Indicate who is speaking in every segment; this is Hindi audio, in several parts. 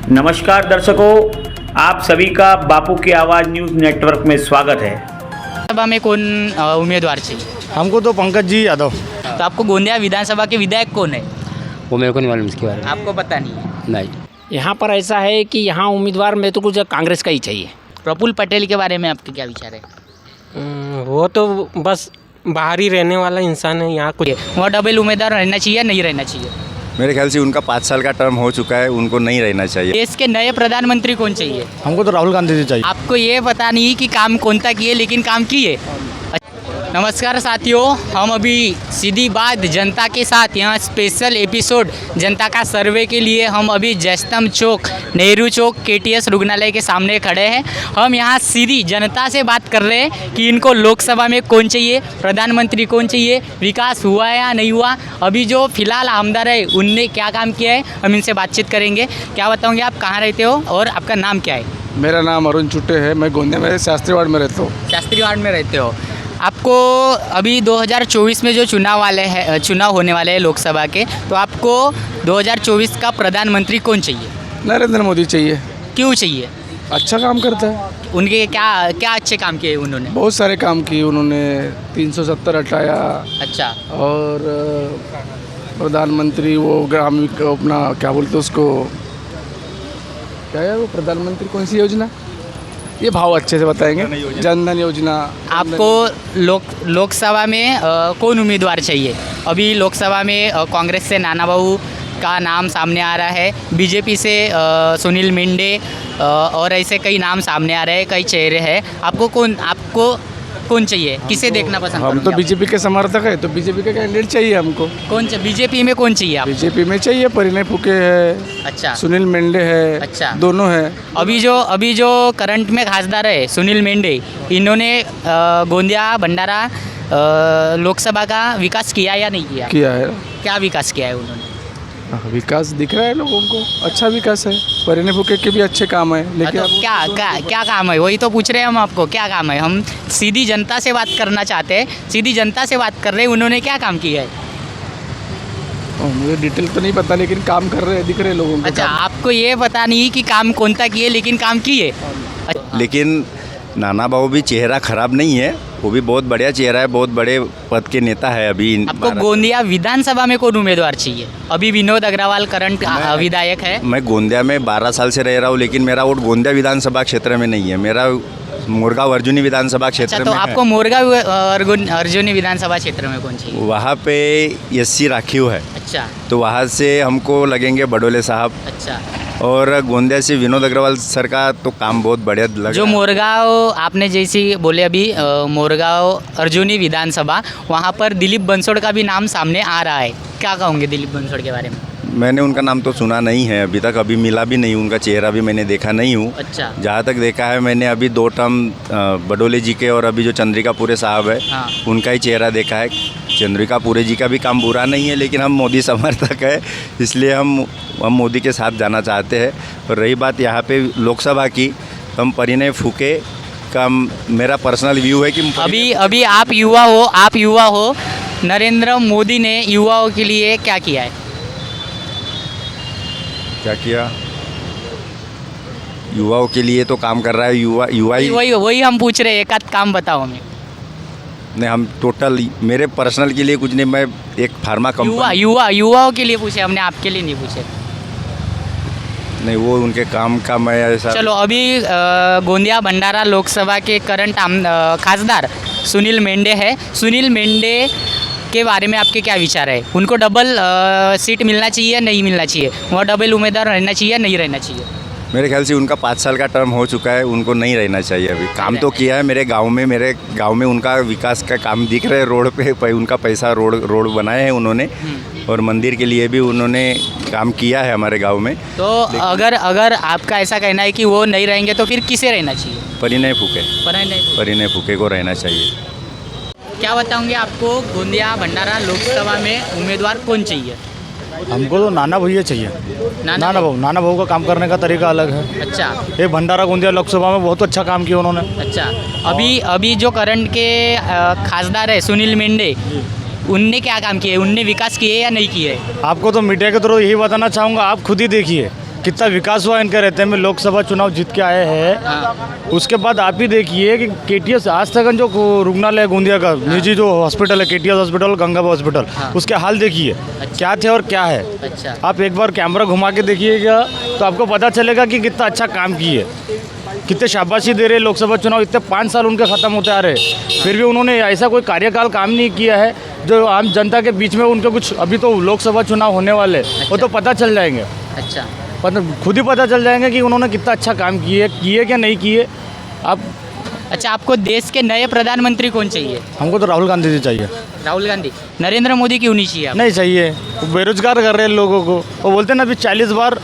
Speaker 1: नमस्कार दर्शकों, आप सभी का बापू की आवाज़ न्यूज़ नेटवर्क में स्वागत है।
Speaker 2: सभा में कौन उम्मीदवार चाहिए?
Speaker 3: हमको तो पंकज जी यादव।
Speaker 2: तो आपको गोंदिया विधानसभा के विधायक कौन है?
Speaker 4: वो मेरे को नहीं मालूम इसके बारे में।
Speaker 2: आपको पता नहीं है?
Speaker 4: नहीं।
Speaker 5: यहाँ पर ऐसा है कि यहाँ उम्मीदवार में तो कुछ कांग्रेस का ही चाहिए।
Speaker 2: प्रफुल्ल पटेल के बारे में आपके क्या विचार है?
Speaker 6: वो तो बस बाहर ही रहने वाला इंसान है, यहाँ कुछ
Speaker 2: वो डबल उम्मीदवार रहना चाहिए या नहीं रहना चाहिए?
Speaker 7: मेरे ख्याल से उनका 5 साल का टर्म हो चुका है, उनको नहीं रहना चाहिए।
Speaker 2: देश के नए प्रधानमंत्री कौन चाहिए?
Speaker 3: हमको तो राहुल गांधी जी चाहिए।
Speaker 2: आपको ये पता नहीं कि काम कौन सा किए, लेकिन काम किए। नमस्कार साथियों, हम अभी सीधी बात जनता के साथ यहाँ स्पेशल एपिसोड जनता का सर्वे के लिए हम अभी जयस्तंभ चौक, नेहरू चौक, केटीएस रुग्णालय के सामने खड़े हैं। हम यहाँ सीधी जनता से बात कर रहे हैं कि इनको लोकसभा में कौन चाहिए, प्रधानमंत्री कौन चाहिए, विकास हुआ है या नहीं हुआ, अभी जो फिलहाल आमदार है उनने क्या काम किया है, हम इनसे बातचीत करेंगे। क्या बताओगे, आप कहाँ रहते हो और आपका नाम क्या है?
Speaker 8: मेरा नाम अरुण चुट्टे है, मैं गोंदिया में शास्त्री वार्ड में रहता हूँ।
Speaker 2: शास्त्री वार्ड में रहते हो। आपको अभी 2024 में जो चुनाव होने वाले हैं लोकसभा के, तो आपको 2024 का प्रधानमंत्री कौन चाहिए?
Speaker 8: नरेंद्र मोदी चाहिए।
Speaker 2: क्यों चाहिए?
Speaker 8: अच्छा काम करता है।
Speaker 2: उनके क्या अच्छे काम किए उन्होंने?
Speaker 8: बहुत सारे काम किए उन्होंने। 370 हटाया
Speaker 2: अच्छा।
Speaker 8: और प्रधानमंत्री वो ग्रामीण अपना क्या बोलते उसको, क्या है वो प्रधानमंत्री कौन सी योजना, ये भाव अच्छे से बताएंगे। जनधन योजना।
Speaker 2: आपको लोकसभा में कौन उम्मीदवार चाहिए? अभी लोकसभा में कांग्रेस से नाना बाबू का नाम सामने आ रहा है, बीजेपी से सुनील मेंढे और ऐसे कई नाम सामने आ रहे हैं, कई चेहरे हैं। आपको कौन चाहिए? किसे देखना पसंद
Speaker 8: हम
Speaker 2: करोगे
Speaker 8: तो
Speaker 2: आप?
Speaker 8: बीजेपी के समर्थक है, तो बीजेपी का कैंडिडेट चाहिए हमको।
Speaker 2: कौन चाहिए बीजेपी में? कौन चाहिए आप?
Speaker 8: बीजेपी में चाहिए परिणय फुके है,
Speaker 2: अच्छा।
Speaker 8: सुनील मेंढे है।
Speaker 2: अच्छा।
Speaker 8: दोनों है।
Speaker 2: अभी जो करंट में खासदार है सुनील मेंढे, इन्होंने गोंदिया भंडारा लोकसभा का विकास किया या नहीं किया?
Speaker 8: किया है।
Speaker 2: क्या विकास किया है उन्होंने?
Speaker 8: विकास दिख रहा है लोगों को, अच्छा विकास है। परिणय फुके के भी अच्छे काम है, लेकिन
Speaker 2: तो क्या काम है, वही तो पूछ रहे हैं हम आपको, क्या काम है? हम सीधी जनता से बात करना चाहते हैं, सीधी जनता से बात कर रहे हैं, उन्होंने क्या काम किया है?
Speaker 8: मुझे डिटेल तो नहीं पता, लेकिन काम कर रहे हैं, दिख रहे हैं लोगों को।
Speaker 2: अच्छा, आपको ये पता नहीं कि काम कौन सा किए, लेकिन काम किए।
Speaker 7: लेकिन नाना बाबू भी चेहरा खराब नहीं है, वो भी बहुत बढ़िया चेहरा है, बहुत बड़े पद के नेता है। अभी
Speaker 2: आपको गोंदिया विधानसभा में कौन उम्मीदवार चाहिए? अभी विनोद अग्रवाल करंट विधायक है।
Speaker 7: मैं गोंदिया में 12 साल से रह रहा हूँ, लेकिन मेरा वोट गोंदिया विधानसभा क्षेत्र में नहीं है, मेरा मोरगांव अर्जुनी विधानसभा क्षेत्र
Speaker 2: अच्छा, तो
Speaker 7: में
Speaker 2: आपको मोरगांव अर्जुनी विधानसभा क्षेत्र में कौन चाहिए?
Speaker 7: वहाँ पे SC राखीव है।
Speaker 2: अच्छा।
Speaker 7: तो वहाँ से हमको लगेंगे बडोले साहब।
Speaker 2: अच्छा।
Speaker 7: और गोंदिया से विनोद अग्रवाल सर का तो काम बहुत बढ़िया लग
Speaker 2: जो
Speaker 7: रहा है।
Speaker 2: मोरगांव आपने जैसी बोले अभी, मोरगांव अर्जुनी विधानसभा, वहाँ पर दिलीप बंसोड़ का भी नाम सामने आ रहा है। क्या कहोगे दिलीप बंसोड़ के बारे में?
Speaker 7: मैंने उनका नाम तो सुना नहीं है अभी तक, अभी मिला भी नहीं, उनका चेहरा भी मैंने देखा नहीं हूँ।
Speaker 2: अच्छा।
Speaker 7: जहाँ तक देखा है मैंने अभी 2 टर्म बडोले जी के और अभी जो चंद्रिका पूरे साहब है,
Speaker 2: हाँ।
Speaker 7: उनका ही चेहरा देखा है। चंद्रिका पूरे जी का भी काम बुरा नहीं है, लेकिन हम मोदी समर्थक है, इसलिए हम मोदी के साथ जाना चाहते हैं। और रही बात यहाँ पे लोकसभा की, हम परिणय फुके का मेरा पर्सनल व्यू है कि
Speaker 2: अभी आप युवा हो, नरेंद्र मोदी ने युवाओं के लिए क्या किया है?
Speaker 7: क्या किया, युवाओं के लिए तो काम कर रहा है। युवा ही
Speaker 2: वही हम पूछ रहे हैं, एक आध काम बताओ हमें।
Speaker 7: नहीं, हम टोटल मेरे पर्सनल के लिए कुछ नहीं, मैं एक फार्मा कंपनी
Speaker 2: युवाओं के लिए पूछे हमने, आपके लिए नहीं पूछे।
Speaker 7: नहीं, वो उनके काम का मैं ऐसा।
Speaker 2: चलो, अभी गोंदिया भंडारा लोकसभा के करंट खासदार सुनील मेंढे है। सुनील मेंढे के बारे में आपके क्या विचार है? उनको डबल सीट मिलना चाहिए या नहीं मिलना चाहिए? वो डबल उम्मीदवार रहना चाहिए या नहीं रहना चाहिए?
Speaker 7: मेरे ख्याल से उनका 5 साल का टर्म हो चुका है, उनको नहीं रहना चाहिए। अभी काम तो किया है मेरे गांव में उनका विकास का काम दिख रहा है। रोड पे उनका पैसा रोड बनाए हैं उन्होंने, और मंदिर के लिए भी उन्होंने काम किया है हमारे गांव में।
Speaker 2: तो अगर आपका ऐसा कहना है कि वो नहीं रहेंगे, तो फिर किसे रहना चाहिए?
Speaker 7: परिणय फुके को रहना चाहिए।
Speaker 2: क्या बताओगे, आपको गोंदिया भंडारा लोकसभा में उम्मीदवार कौन चाहिए?
Speaker 3: हमको तो नाना भैया चाहिए। नाना बाबू का काम करने का तरीका अलग है।
Speaker 2: अच्छा।
Speaker 3: ये भंडारा गोंदिया लोकसभा में बहुत अच्छा काम किया उन्होंने।
Speaker 2: अच्छा। अभी जो करंट के खासदार है सुनील मेंढे, उनने क्या काम किए? उनने विकास किए या नहीं किए?
Speaker 3: आपको तो मीडिया के थ्रू यही बताना चाहूँगा, आप खुद ही देखिए कितना विकास हुआ इनके रहते में। लोकसभा चुनाव जीत के आए हैं, उसके बाद आप ही देखिए कि केटीएस आज तक जो रुग्णालय है गोंदिया का, निजी जो हॉस्पिटल है केटीएस हॉस्पिटल, गंगाबा हॉस्पिटल, उसके हाल देखिए क्या थे और क्या है।
Speaker 2: अच्छा।
Speaker 3: आप एक बार कैमरा घुमा के देखिएगा तो आपको पता चलेगा कि कितना अच्छा काम किए, कितने शाबाशी दे रहे। लोकसभा चुनाव इतने 5 साल उनके ख़त्म होते आ रहे, फिर भी उन्होंने ऐसा कोई कार्यकाल काम नहीं किया है जो आम जनता के बीच में उनके कुछ। अभी तो लोकसभा चुनाव होने वाले, वो तो पता चल जाएंगे,
Speaker 2: अच्छा,
Speaker 3: खुद ही पता चल जाएंगे कि उन्होंने कितना अच्छा काम किए क्या नहीं किए। आप
Speaker 2: अच्छा, आपको देश के नए प्रधानमंत्री कौन चाहिए?
Speaker 3: हमको तो राहुल गांधी जी चाहिए।
Speaker 2: राहुल गांधी। नरेंद्र मोदी क्यों नहीं चाहिए?
Speaker 3: नहीं चाहिए, वो बेरोजगार कर रहे हैं लोगों को। वो बोलते हैं ना अभी 40 बार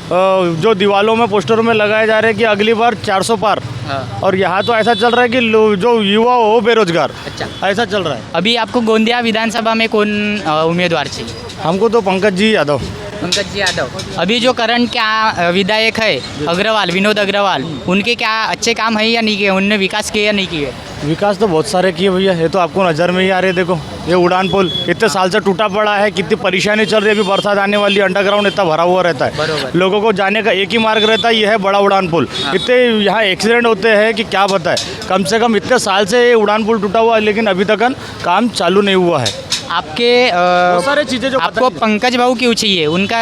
Speaker 3: जो दीवालों में पोस्टरों में लगाए जा रहे हैं कि अगली बार 400 पार, और यहाँ तो ऐसा चल रहा है कि जो युवा हो बेरोजगार।
Speaker 2: अच्छा,
Speaker 3: ऐसा चल रहा है।
Speaker 2: अभी आपको गोंदिया विधानसभा में कौन उम्मीदवार चाहिए?
Speaker 3: हमको तो पंकज जी यादव।
Speaker 2: पंकज जी यादव। अभी जो करंट क्या विधायक है अग्रवाल, विनोद अग्रवाल, उनके क्या अच्छे काम है या नहीं किए? उनने विकास किए या नहीं किए?
Speaker 3: विकास तो बहुत सारे किए भैया, ये तो आपको नज़र में ही आ रहे। देखो ये उड़ान पुल इतने साल से टूटा पड़ा है, कितनी परेशानी चल रही है। अभी बरसात आने वाली, अंडरग्राउंड इतना भरा हुआ रहता है,
Speaker 2: बरोबर।
Speaker 3: लोगों को जाने का एक ही मार्ग रहता है, ये है बड़ा उड़ान पुल। इतने यहाँ एक्सीडेंट होते हैं कि क्या बताएं। कम से कम इतने साल से ये उड़ान पुल टूटा हुआ है, लेकिन अभी तक काम चालू नहीं हुआ है।
Speaker 2: आपके
Speaker 3: बहुत सारी चीज़ें जो
Speaker 2: आपको पंकज बाबू क्यों चाहिए? उनका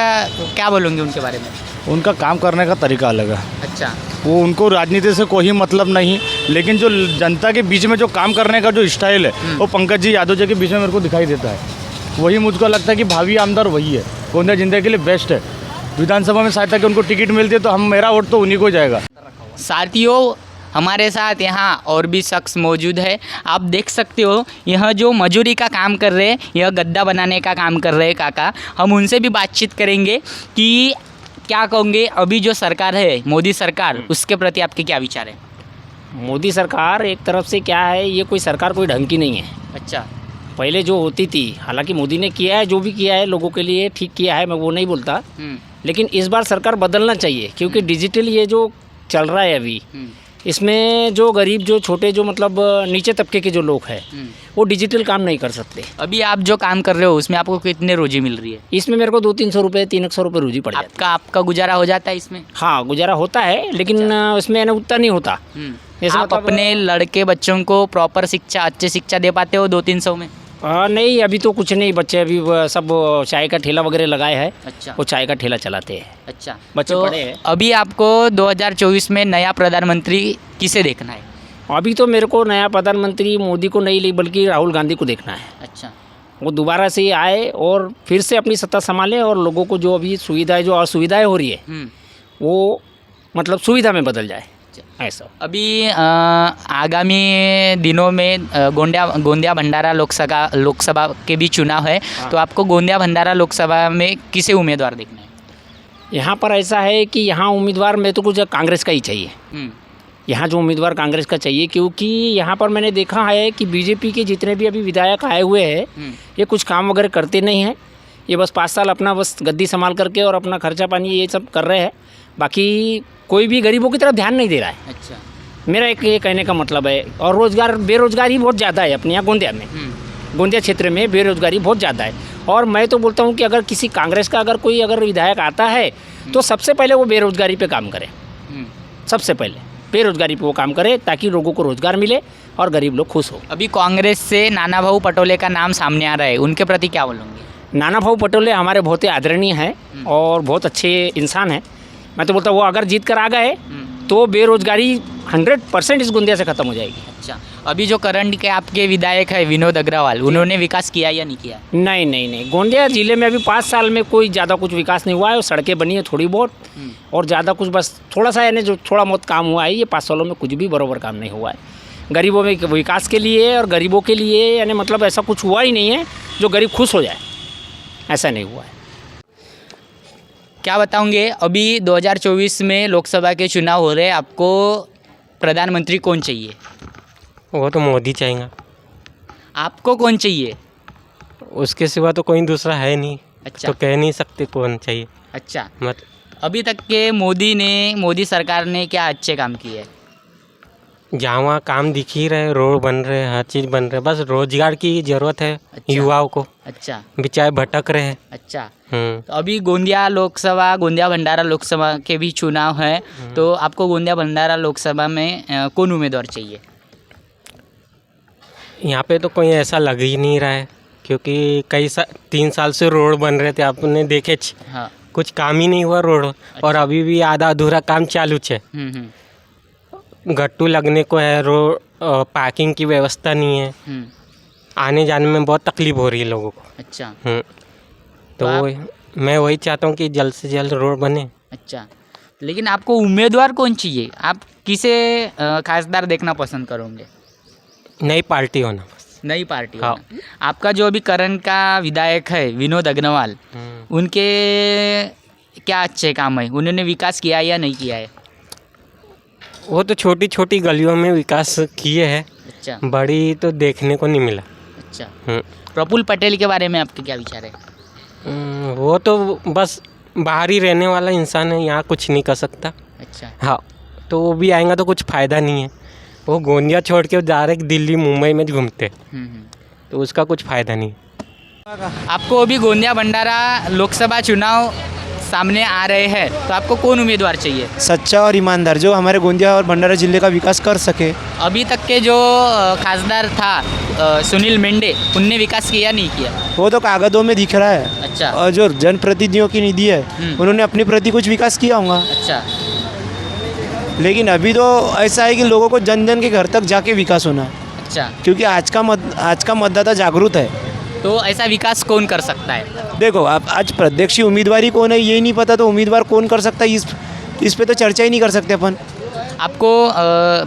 Speaker 2: क्या बोलोगे उनके बारे में?
Speaker 3: उनका काम करने का तरीका अलग है।
Speaker 2: अच्छा,
Speaker 3: वो उनको राजनीति से कोई मतलब नहीं, लेकिन जो जनता के बीच में जो काम करने का जो स्टाइल है वो पंकज जी यादव जी के बीच में मेरे को दिखाई देता है। वही मुझको लगता है कि भावी आमदार वही है, गोंदिया जिंदगी के लिए बेस्ट है। विधानसभा में शायद तक उनको टिकट मिलती है तो मेरा वोट तो उन्हीं को जाएगा।
Speaker 2: साथियों, हमारे साथ यहाँ और भी शख्स मौजूद है। आप देख सकते हो यह जो मजूरी का काम कर रहे हैं, यह गद्दा बनाने का काम कर रहे हैं काका। हम उनसे भी बातचीत करेंगे कि क्या कहोगे अभी जो सरकार है मोदी सरकार, उसके प्रति आपके क्या विचार है?
Speaker 5: मोदी सरकार एक तरफ से क्या है, ये कोई सरकार कोई ढंग की नहीं है।
Speaker 2: अच्छा,
Speaker 5: पहले जो होती थी, हालांकि मोदी ने किया है, जो भी किया है लोगों के लिए ठीक किया है, मैं वो नहीं बोलता, लेकिन इस बार सरकार बदलना चाहिए। क्योंकि डिजिटल ये जो चल रहा है अभी, इसमें जो गरीब, जो छोटे, जो मतलब नीचे तबके के जो लोग हैं, वो डिजिटल काम नहीं कर सकते।
Speaker 2: अभी आप जो काम कर रहे हो उसमें आपको कितने रोजी मिल रही है?
Speaker 5: इसमें मेरे को 200-300 रुपये, 300 रुपये रोजी पड़ जाती है।
Speaker 2: आपका गुजारा हो जाता है इसमें?
Speaker 5: हाँ, गुजारा होता है, लेकिन उसमें ना उतना नहीं होता। जैसे
Speaker 2: आप अपने लड़के बच्चों को प्रॉपर शिक्षा, अच्छी शिक्षा दे पाते हो 200-300 में?
Speaker 5: नहीं, अभी तो कुछ नहीं। बच्चे अभी सब चाय का ठेला वगैरह लगाए हैं।
Speaker 2: अच्छा,
Speaker 5: वो चाय का ठेला चलाते हैं।
Speaker 2: अच्छा,
Speaker 5: बच्चे पढ़े हैं।
Speaker 2: अभी आपको 2024 में नया प्रधानमंत्री किसे देखना है?
Speaker 5: अभी तो मेरे को नया प्रधानमंत्री मोदी को नहीं, बल्कि राहुल गांधी को देखना है।
Speaker 2: अच्छा,
Speaker 5: वो दोबारा से आए और फिर से अपनी सत्ता संभालें, और लोगों को जो अभी सुविधाएं, जो असुविधाएं हो रही है, वो मतलब सुविधा में बदल जाए, ऐसा।
Speaker 2: अभी आगामी दिनों में गोंदिया भंडारा लोकसभा के भी चुनाव है। तो आपको गोंदिया भंडारा लोकसभा में किसे उम्मीदवार देखना है?
Speaker 5: यहाँ पर ऐसा है कि यहाँ उम्मीदवार मैं तो कुछ कांग्रेस का ही चाहिए। यहाँ जो उम्मीदवार कांग्रेस का चाहिए, क्योंकि यहाँ पर मैंने देखा है कि बीजेपी के जितने भी अभी विधायक आए हुए हैं, ये कुछ काम वगैरह करते नहीं हैं। ये बस 5 साल अपना बस गद्दी संभाल करके और अपना खर्चा पानी ये सब कर रहे हैं, बाकी कोई भी गरीबों की तरफ ध्यान नहीं दे रहा है।
Speaker 2: अच्छा,
Speaker 5: मेरा एक ये कहने का मतलब है। और बेरोजगारी बहुत ज़्यादा है अपने यहाँ गोंदिया में। गोंदिया क्षेत्र में बेरोजगारी बहुत ज़्यादा है। और मैं तो बोलता हूँ कि अगर किसी कांग्रेस का कोई विधायक आता है तो सबसे पहले वो बेरोजगारी पे काम करे। सबसे पहले बेरोजगारी पे वो काम करे, ताकि लोगों को रोजगार मिले और गरीब लोग खुश हो।
Speaker 2: अभी कांग्रेस से नाना भाऊ पटोले का नाम सामने आ रहा है, उनके प्रति क्या बोलोगे?
Speaker 5: नाना भाऊ पटोले हमारे बहुत ही आदरणीय हैं और बहुत अच्छे इंसान हैं। मैं तो बोलता हूँ वो अगर जीत कर आ गए तो बेरोजगारी 100% इस गोंदिया से ख़त्म हो जाएगी।
Speaker 2: अच्छा, अभी जो करंट के आपके विधायक है विनोद अग्रवाल, उन्होंने विकास किया या नहीं किया?
Speaker 5: नहीं, गोंदिया ज़िले में अभी 5 साल में कोई ज़्यादा कुछ विकास नहीं हुआ है। और सड़कें बनी है थोड़ी बहुत, और ज़्यादा कुछ बस थोड़ा सा यानी जो थोड़ा बहुत काम हुआ है, ये 5 सालों में कुछ भी बराबर काम नहीं हुआ है। गरीबों में विकास के लिए और गरीबों के लिए यानी मतलब ऐसा कुछ हुआ ही नहीं है जो गरीब खुश हो जाए, ऐसा नहीं हुआ है।
Speaker 2: क्या बताओगे, अभी 2024 में लोकसभा के चुनाव हो रहे हैं, आपको प्रधानमंत्री कौन चाहिए?
Speaker 6: वो तो मोदी चाहेगा।
Speaker 2: आपको कौन चाहिए?
Speaker 6: उसके सिवा तो कोई दूसरा है नहीं।
Speaker 2: अच्छा,
Speaker 6: तो कह नहीं सकते कौन चाहिए।
Speaker 2: अच्छा,
Speaker 6: मत
Speaker 2: अभी तक के मोदी सरकार ने क्या अच्छे काम किए?
Speaker 6: जहाँ वहाँ काम दिख ही रहे, रोड बन रहे, हर चीज़ बन रहे, बस रोजगार की ज़रूरत है युवाओं को,
Speaker 2: अच्छा
Speaker 6: बेचारे भटक रहे हैं।
Speaker 2: अच्छा।
Speaker 6: हम्म।
Speaker 2: तो अभी गोंदिया लोकसभा, गोंदिया भंडारा लोकसभा के भी चुनाव है, तो आपको गोंदिया भंडारा लोकसभा में कौन उम्मीदवार चाहिए?
Speaker 6: यहाँ पे तो कोई ऐसा लग ही नहीं रहा है, क्योंकि 3 साल से रोड बन रहे थे, आपने देखे
Speaker 2: हाँ।
Speaker 6: कुछ काम ही नहीं हुआ रोड, और अभी भी आधा अधूरा काम चालू है। गट्टू लगने को है, रोड पार्किंग की व्यवस्था नहीं है, आने जाने में बहुत तकलीफ हो रही है लोगों को।
Speaker 2: अच्छा।
Speaker 6: तो मैं वही चाहता हूँ कि जल्द से जल्द रोड बने।
Speaker 2: अच्छा, लेकिन आपको उम्मीदवार कौन चाहिए? आप किसे खासदार देखना पसंद करोगे?
Speaker 6: नई पार्टी होना बस।
Speaker 2: नई पार्टी
Speaker 6: हाँ।
Speaker 2: होना। आपका जो अभी करंट का विधायक है विनोद अग्रवाल, उनके क्या अच्छे काम है? उन्होंने विकास किया या नहीं किया है?
Speaker 6: वो तो छोटी छोटी गलियों में विकास किए हैं,
Speaker 2: अच्छा।
Speaker 6: बड़ी तो देखने को नहीं मिला।
Speaker 2: अच्छा।
Speaker 6: हम्म।
Speaker 2: प्रफुल्ल पटेल के बारे में आपके क्या विचार है?
Speaker 6: वो तो बस बाहर ही रहने वाला इंसान है, यहाँ कुछ नहीं कर सकता।
Speaker 2: अच्छा।
Speaker 6: हाँ, तो वो भी आएगा तो कुछ फ़ायदा नहीं है। वो गोंदिया छोड़ के डायरेक्ट दिल्ली मुंबई में घूमते, तो उसका कुछ फ़ायदा नहीं।
Speaker 2: आपको अभी गोंदिया भंडारा लोकसभा चुनाव सामने आ रहे हैं, तो आपको कौन उम्मीदवार चाहिए?
Speaker 9: सच्चा और ईमानदार, जो हमारे गोंदिया और भंडारा जिले का विकास कर सके।
Speaker 2: अभी तक के जो खासदार था सुनील मेंढे, उनने विकास किया नहीं किया?
Speaker 9: वो तो कागजों में दिख रहा है।
Speaker 2: अच्छा।
Speaker 9: और जो जनप्रतिनिधियों की निधि है, उन्होंने अपनी प्रति कुछ विकास किया होगा।
Speaker 2: अच्छा।
Speaker 9: लेकिन अभी तो ऐसा है कि लोगों को जन जन के घर तक जाके विकास होना,
Speaker 2: अच्छा।
Speaker 9: क्योंकि आज का मतदाता जागरूक है।
Speaker 2: तो ऐसा विकास कौन कर सकता है?
Speaker 9: देखो, आप आज प्रत्यक्ष उम्मीदवार ही कौन है ये नहीं पता, तो उम्मीदवार कौन कर सकता है इस पे तो चर्चा ही नहीं कर सकते अपन।
Speaker 2: आपको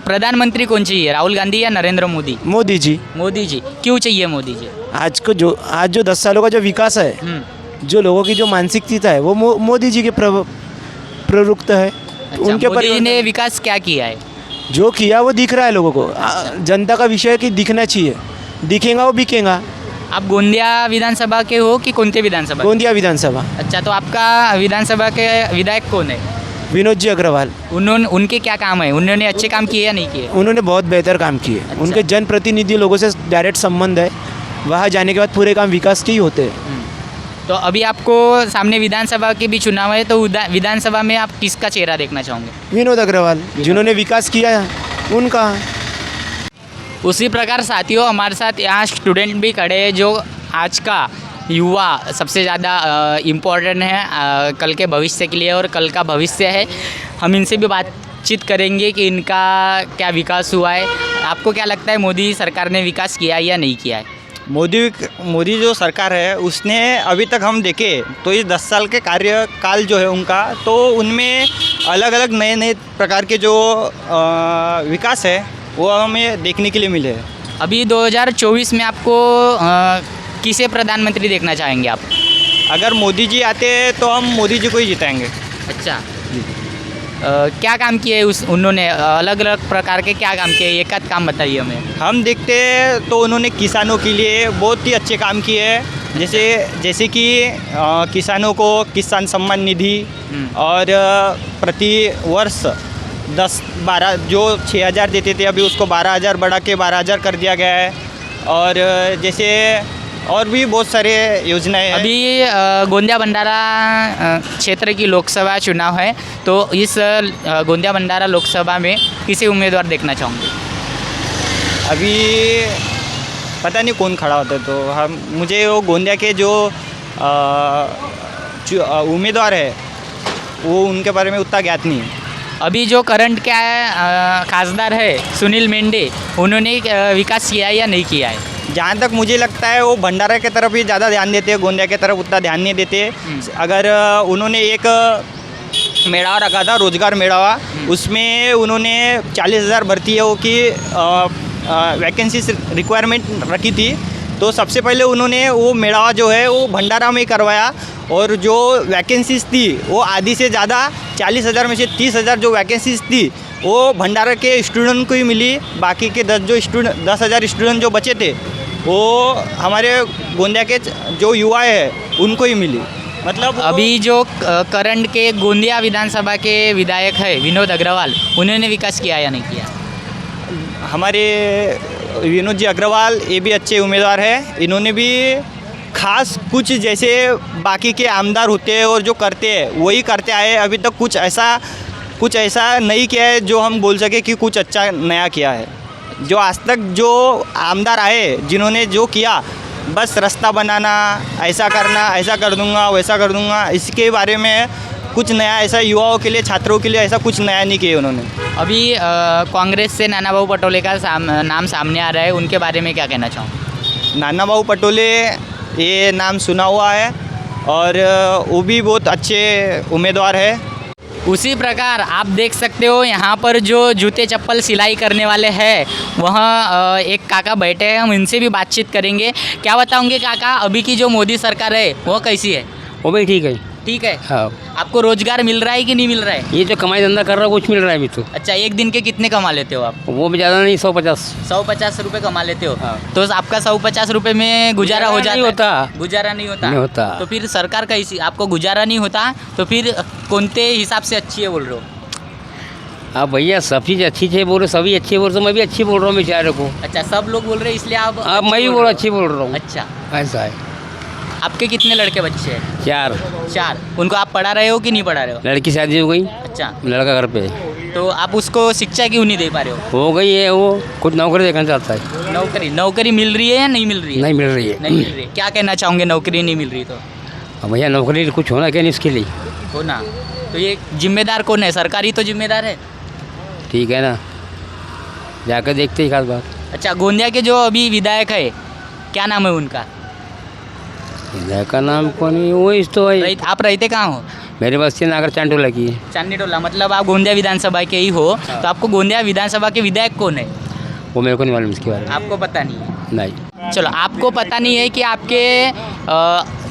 Speaker 2: प्रधानमंत्री कौन चाहिए, राहुल गांधी या नरेंद्र मोदी?
Speaker 9: मोदी जी।
Speaker 2: मोदी जी क्यों चाहिए मोदी जी?
Speaker 9: आज जो 10 सालों का जो विकास है, जो लोगों की जो मानसिकता है, वो मोदी जी के प्रवृत्त है।
Speaker 2: अच्छा,
Speaker 9: उनके
Speaker 2: मोदी जी
Speaker 9: पर
Speaker 2: ने विकास क्या किया है?
Speaker 9: जो किया वो दिख रहा है लोगों को। जनता का विषय है कि दिखना चाहिए, दिखेगा वो बिकेगा।
Speaker 2: आप गोंदिया विधानसभा के हो कि कौन विधानसभा?
Speaker 9: गोंदिया विधानसभा।
Speaker 2: अच्छा, तो आपका विधानसभा के विधायक कौन है?
Speaker 9: विनोद जी अग्रवाल।
Speaker 2: उनके क्या काम है? उन्होंने अच्छे काम किए या नहीं किए?
Speaker 9: उन्होंने बहुत बेहतर काम किए।
Speaker 2: अच्छा।
Speaker 9: उनके जनप्रतिनिधि लोगों से डायरेक्ट संबंध है, वहाँ जाने के बाद पूरे काम विकास के ही होते हैं।
Speaker 2: तो अभी आपको सामने विधानसभा के भी चुनाव है, तो विधानसभा में आप किसका चेहरा देखना चाहोगे?
Speaker 9: विनोद अग्रवाल, जिन्होंने विकास किया है उनका।
Speaker 2: उसी प्रकार साथियों, हमारे साथ यहाँ स्टूडेंट भी खड़े हैं, जो आज का युवा सबसे ज़्यादा इम्पोर्टेंट है कल के भविष्य के लिए, और कल का भविष्य है। हम इनसे भी बातचीत करेंगे कि इनका क्या विकास हुआ है। आपको क्या लगता है, मोदी सरकार ने विकास किया या नहीं किया है?
Speaker 10: मोदी जो सरकार है उसने अभी तक हम देखें तो ये 10 साल के कार्यकाल जो है उनका, तो उनमें अलग अलग नए नए प्रकार के जो विकास है वो हमें देखने के लिए मिले हैं।
Speaker 2: अभी 2024 में आपको किसे प्रधानमंत्री देखना चाहेंगे आप?
Speaker 10: अगर मोदी जी आते तो हम मोदी जी को ही जिताएंगे।
Speaker 2: अच्छा। क्या काम किए उन्होंने? अलग अलग प्रकार के क्या काम किए? एक आध काम बताइए हमें।
Speaker 10: हम देखते हैं तो उन्होंने किसानों के लिए बहुत ही अच्छे काम किए हैं, जैसे कि किसानों को किसान सम्मान निधि और प्रति वर्ष 10-12 जो 6,000 देते थे, अभी उसको 12,000 बढ़ा के 12,000 कर दिया गया है। और जैसे और भी बहुत सारे योजनाएं हैं।
Speaker 2: अभी गोंदिया भंडारा क्षेत्र की लोकसभा चुनाव है, तो इस गोंदिया भंडारा लोकसभा में किसे उम्मीदवार देखना चाहोगे?
Speaker 10: अभी पता नहीं कौन खड़ा होता है, तो मुझे वो गोंदिया के जो उम्मीदवार है वो उनके बारे में उतना ज्ञात नहीं है।
Speaker 2: अभी जो करंट क्या खासदार है सुनील मेंढे, उन्होंने विकास किया या नहीं किया है?
Speaker 10: जहाँ तक मुझे लगता है वो भंडारा की तरफ ही ज़्यादा ध्यान देते हैं, गोंदिया की तरफ उतना ध्यान नहीं देते। अगर उन्होंने एक मेड़ावा रखा था, रोजगार मेड़ावा, उसमें उन्होंने 40,000 भर्ती है वो की वैकेंसी रिक्वायरमेंट रखी थी, तो सबसे पहले उन्होंने वो मेड़ावा जो है वो भंडारा में करवाया, और जो वैकेंसीज थी वो आधी से ज़्यादा 40,000 में से 30,000 जो वैकेंसीज थी वो भंडारा के स्टूडेंट को ही मिली। बाकी के 10,000 स्टूडेंट जो बचे थे वो हमारे गोंदिया के जो युवा है उनको ही मिली। मतलब
Speaker 2: अभी जो करंट के गोंदिया विधानसभा के विधायक है विनोद अग्रवाल, उन्होंने विकास किया या नहीं किया?
Speaker 10: हमारे विनोद जी अग्रवाल ये भी अच्छे उम्मीदवार है। इन्होंने भी खास कुछ जैसे बाकी के आमदार होते हैं और जो करते हैं वही करते आए, अभी तक कुछ ऐसा नहीं किया है जो हम बोल सके कि कुछ अच्छा नया किया है। जो आज तक जो आमदार आए जिन्होंने जो किया, बस रास्ता बनाना, ऐसा करना, ऐसा कर दूंगा, वैसा कर दूंगा, इसके बारे में कुछ नया ऐसा युवाओं के लिए, छात्रों के लिए ऐसा कुछ नया नहीं किया उन्होंने।
Speaker 2: अभी कांग्रेस से नाना बाबू पटोले का नाम सामने आ रहा है, उनके बारे में क्या कहना चाहूँ?
Speaker 10: नाना बाबू पटोले ये नाम सुना हुआ है और वो भी बहुत अच्छे उम्मीदवार है।
Speaker 2: उसी प्रकार आप देख सकते हो यहाँ पर जो जूते चप्पल सिलाई करने वाले हैं वहाँ एक काका बैठे हैं, हम इनसे भी बातचीत करेंगे। क्या बताओगे काका, अभी की जो मोदी सरकार है वो कैसी है?
Speaker 4: वो भी ठीक है।
Speaker 2: ठीक है।
Speaker 4: हाँ,
Speaker 2: आपको रोजगार मिल रहा है कि नहीं मिल रहा है?
Speaker 4: ये जो कमाई धंधा कर रहा है कुछ मिल रहा है अभी तो।
Speaker 2: अच्छा, एक दिन के कितने कमा लेते हो आप?
Speaker 4: वो भी ज़्यादा नहीं, 150।
Speaker 2: 150 रुपये कमा लेते हो।
Speaker 4: हाँ।
Speaker 2: तो आपका 150 रुपये में गुजारा हो जाता
Speaker 4: नहीं
Speaker 2: है?
Speaker 4: होता।
Speaker 2: गुजारा नहीं होता।
Speaker 4: नहीं होता।
Speaker 2: तो फिर सरकार कैसी, आपको गुजारा नहीं होता तो फिर कोणते हिसाब से अच्छी है बोल रहे हो?
Speaker 4: आप भैया सब चीज़ अच्छी है बोल रहे, सभी अच्छी बोल रहे, मैं भी अच्छी बोल रहा हूँ बेचारे को।
Speaker 2: अच्छा, सब लोग बोल रहे हैं इसलिए आप
Speaker 4: अब मैं भी बोल अच्छी बोल रहा हूँ।
Speaker 2: अच्छा,
Speaker 4: ऐसा है।
Speaker 2: आपके कितने लड़के बच्चे हैं?
Speaker 4: 4
Speaker 2: 4। उनको आप पढ़ा रहे हो कि नहीं पढ़ा रहे हो?
Speaker 4: लड़की शादी हो गई,
Speaker 2: अच्छा,
Speaker 4: लड़का घर पे।
Speaker 2: तो आप उसको शिक्षा क्यों नहीं दे पा रहे
Speaker 4: हो गई है, वो कुछ नौकरी देखना चाहता है।
Speaker 2: नौकरी मिल रही है या नहीं मिल रही है?
Speaker 4: नहीं मिल रही है।
Speaker 2: नहीं मिल रही है। क्या कहना चाहोगे, नौकरी नहीं मिल रही तो?
Speaker 4: अब भैया नौकरी कुछ होना क्या नहीं इसके लिए।
Speaker 2: हो ना, तो ये जिम्मेदार कौन है? सरकारी तो जिम्मेदार है।
Speaker 4: ठीक है ना, जाकर देखते ही खास बात।
Speaker 2: अच्छा, गोंदिया के जो अभी विधायक है क्या नाम है उनका?
Speaker 4: विधायक का नाम कौन है? वो इस तो है।
Speaker 2: आप रहते कहाँ हो?
Speaker 4: मेरे बस्ती नागर चांटोला की है।
Speaker 2: चांदनी टोला, मतलब आप गोंदिया विधानसभा के ही हो। तो आपको गोंदिया विधानसभा के विधायक कौन है?
Speaker 4: वो मेरे को नहीं मालूम इसके बारे में।
Speaker 2: आपको पता नहीं है?
Speaker 4: नहीं।
Speaker 2: चलो, आपको पता नहीं है कि आपके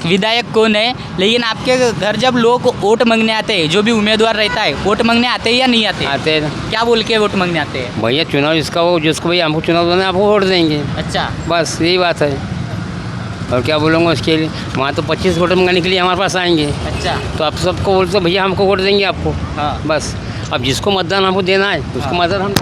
Speaker 2: विधायक कौन है, लेकिन आपके घर जब लोग वोट मांगने आते हैं, जो भी उम्मीदवार रहता है, वोट मांगने आते हैं या नहीं आते?
Speaker 4: आते हैं।
Speaker 2: क्या बोल के वोट मांगने आते हैं?
Speaker 4: भैया चुनाव जिसका हो, जिसको भैया हमको चुनाव देना है, आपको वोट देंगे।
Speaker 2: अच्छा,
Speaker 4: बस यही बात है, और क्या बोलूँगा उसके लिए। वहाँ तो 25 वोट मांगने के लिए हमारे पास आएंगे।
Speaker 2: अच्छा,
Speaker 4: तो आप सबको बोलते भैया हमको वोट देंगे आपको।
Speaker 2: हाँ।
Speaker 4: बस अब जिसको मतदान हमको देना है उसको मतदान हम